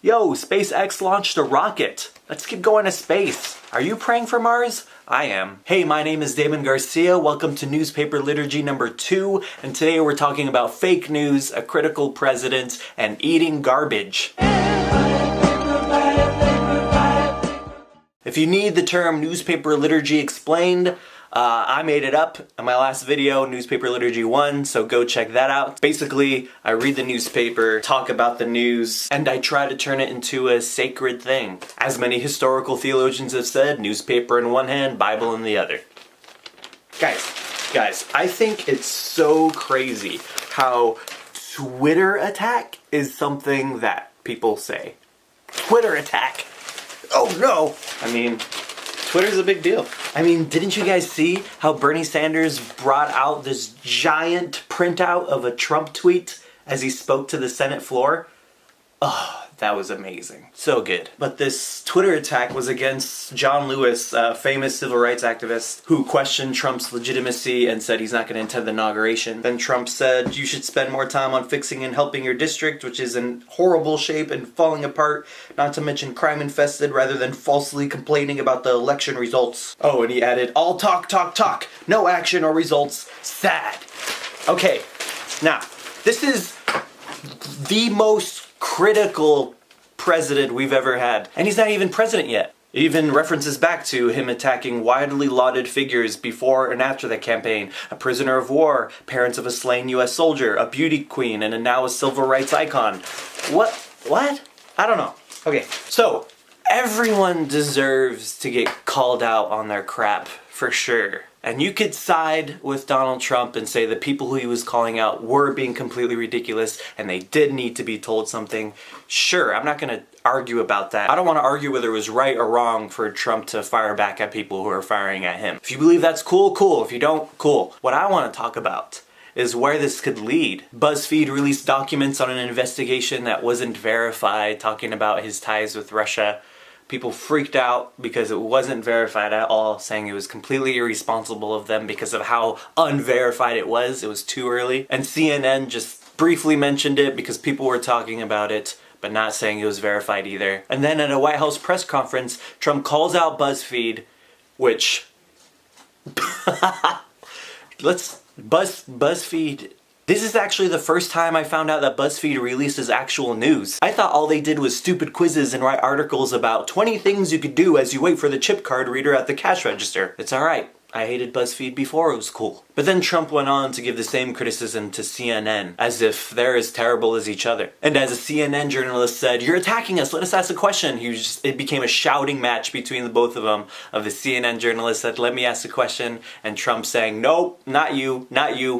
Yo, SpaceX launched a rocket. Let's keep going to space. Are you praying for Mars? I am. Hey, my name is Damon Garcia. Welcome to Newspaper Liturgy number 2. And today we're talking about fake news, a critical president, and eating garbage. If you need the term newspaper liturgy explained, I made it up in my last video, Newspaper Liturgy 1, so go check that out. Basically, I read the newspaper, talk about the news, and I try to turn it into a sacred thing. As many historical theologians have said, newspaper in one hand, Bible in the other. Guys, I think it's so crazy how Twitter attack is something that people say. Twitter attack! Oh no! I mean, Twitter's a big deal. I mean, didn't you guys see how Bernie Sanders brought out this giant printout of a Trump tweet as he spoke to the Senate floor? Oh, that was amazing. So good. But this Twitter attack was against John Lewis, a famous civil rights activist, who questioned Trump's legitimacy and said he's not going to attend the inauguration. Then Trump said, you should spend more time on fixing and helping your district, which is in horrible shape and falling apart, not to mention crime infested, rather than falsely complaining about the election results. Oh, and he added, all talk, talk, talk, no action or results, sad. Okay, now, this is the most critical president we've ever had. And he's not even president yet. It even references back to him attacking widely lauded figures before and after the campaign. A prisoner of war, parents of a slain US soldier, a beauty queen, and now a civil rights icon. What? I don't know. Okay, so everyone deserves to get called out on their crap, for sure. And you could side with Donald Trump and say the people who he was calling out were being completely ridiculous and they did need to be told something. Sure, I'm not going to argue about that. I don't want to argue whether it was right or wrong for Trump to fire back at people who are firing at him. If you believe that's cool, cool. If you don't, cool. What I want to talk about is where this could lead. BuzzFeed released documents on an investigation that wasn't verified, talking about his ties with Russia. People freaked out because it wasn't verified at all, saying it was completely irresponsible of them because of how unverified it was. It was too early. And CNN just briefly mentioned it because people were talking about it, but not saying it was verified either. And then at a White House press conference, Trump calls out BuzzFeed, which... BuzzFeed... This is actually the first time I found out that BuzzFeed releases actual news. I thought all they did was stupid quizzes and write articles about 20 things you could do as you wait for the chip card reader at the cash register. It's alright. I hated BuzzFeed before, it was cool. But then Trump went on to give the same criticism to CNN, as if they're as terrible as each other. And as a CNN journalist said, you're attacking us, let us ask a question. It became a shouting match between the both of them, of the CNN journalist said, let me ask a question, and Trump saying, nope, not you,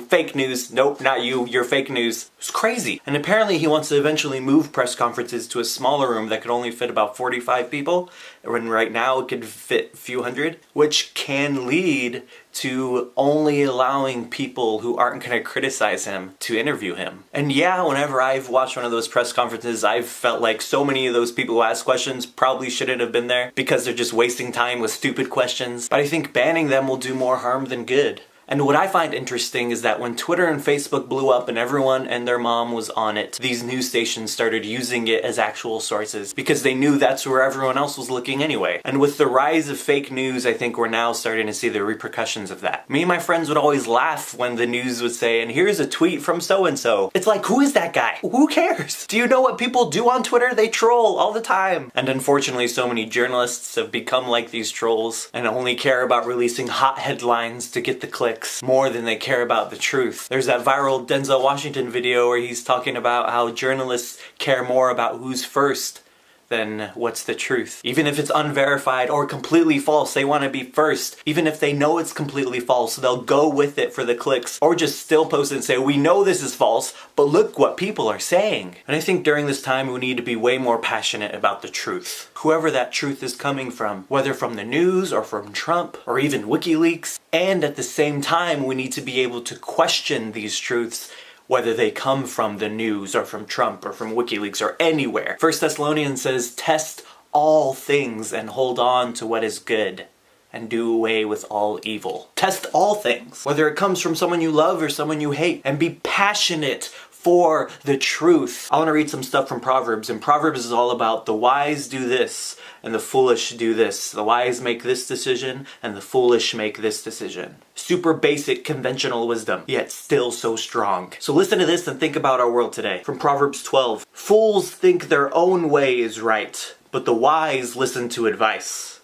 fake news, nope, not you, you're fake news. It's crazy. And apparently he wants to eventually move press conferences to a smaller room that could only fit about 45 people, when right now it could fit a few hundred, which can lead to only allowing people who aren't going to criticize him to interview him. And yeah, whenever I've watched one of those press conferences, I've felt like so many of those people who ask questions probably shouldn't have been there because they're just wasting time with stupid questions. But I think banning them will do more harm than good. And what I find interesting is that when Twitter and Facebook blew up and everyone and their mom was on it, these news stations started using it as actual sources because they knew that's where everyone else was looking anyway. And with the rise of fake news, I think we're now starting to see the repercussions of that. Me and my friends would always laugh when the news would say, and here's a tweet from so-and-so. It's like, who is that guy? Who cares? Do you know what people do on Twitter? They troll all the time. And unfortunately, so many journalists have become like these trolls and only care about releasing hot headlines to get the clicks more than they care about the truth. There's that viral Denzel Washington video where he's talking about how journalists care more about who's first than what's the truth. Even if it's unverified or completely false, they want to be first. Even if they know it's completely false, they'll go with it for the clicks, or just still post it and say, we know this is false, but look what people are saying. And I think during this time we need to be way more passionate about the truth. Whoever that truth is coming from, whether from the news or from Trump or even WikiLeaks. And at the same time, we need to be able to question these truths, whether they come from the news or from Trump or from WikiLeaks or anywhere. 1 Thessalonians says, test all things and hold on to what is good and do away with all evil. Test all things, whether it comes from someone you love or someone you hate, and be passionate for the truth. I want to read some stuff from Proverbs, and Proverbs is all about the wise do this and the foolish do this. The wise make this decision and the foolish make this decision. Super basic conventional wisdom, yet still so strong. So listen to this and think about our world today. From Proverbs 12. Fools think their own way is right, but the wise listen to advice.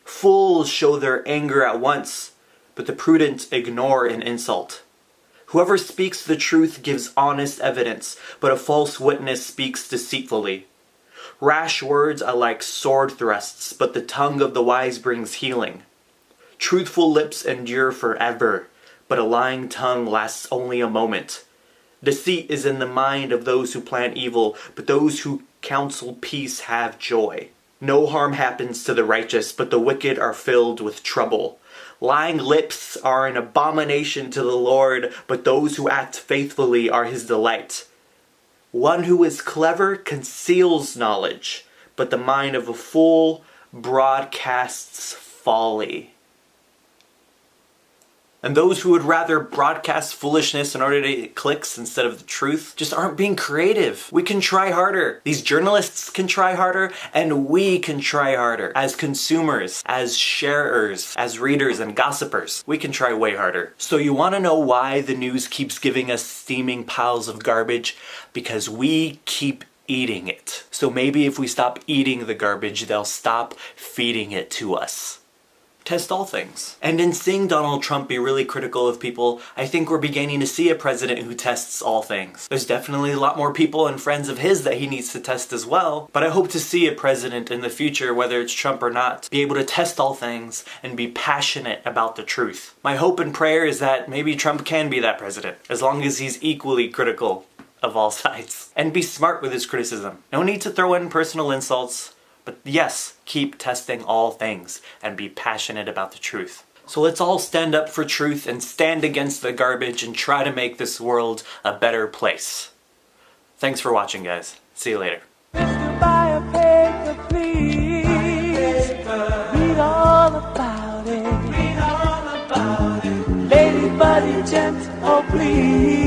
Fools show their anger at once, but the prudent ignore an insult. Whoever speaks the truth gives honest evidence, but a false witness speaks deceitfully. Rash words are like sword thrusts, but the tongue of the wise brings healing. Truthful lips endure forever, but a lying tongue lasts only a moment. Deceit is in the mind of those who plan evil, but those who counsel peace have joy. No harm happens to the righteous, but the wicked are filled with trouble. Lying lips are an abomination to the Lord, but those who act faithfully are his delight. One who is clever conceals knowledge, but the mind of a fool broadcasts folly. And those who would rather broadcast foolishness in order to get clicks instead of the truth just aren't being creative. We can try harder. These journalists can try harder, and we can try harder. As consumers, as sharers, as readers and gossipers, we can try way harder. So you want to know why the news keeps giving us steaming piles of garbage? Because we keep eating it. So maybe if we stop eating the garbage, they'll stop feeding it to us. Test all things. And in seeing Donald Trump be really critical of people, I think we're beginning to see a president who tests all things. There's definitely a lot more people and friends of his that he needs to test as well, but I hope to see a president in the future, whether it's Trump or not, be able to test all things and be passionate about the truth. My hope and prayer is that maybe Trump can be that president, as long as he's equally critical of all sides. And be smart with his criticism. No need to throw in personal insults. But yes, keep testing all things and be passionate about the truth. So let's all stand up for truth and stand against the garbage and try to make this world a better place. Thanks for watching, guys. See you later. Mr. Buy a paper, please. Read all about it. Read all about it. Lady, buddy, gent, oh please.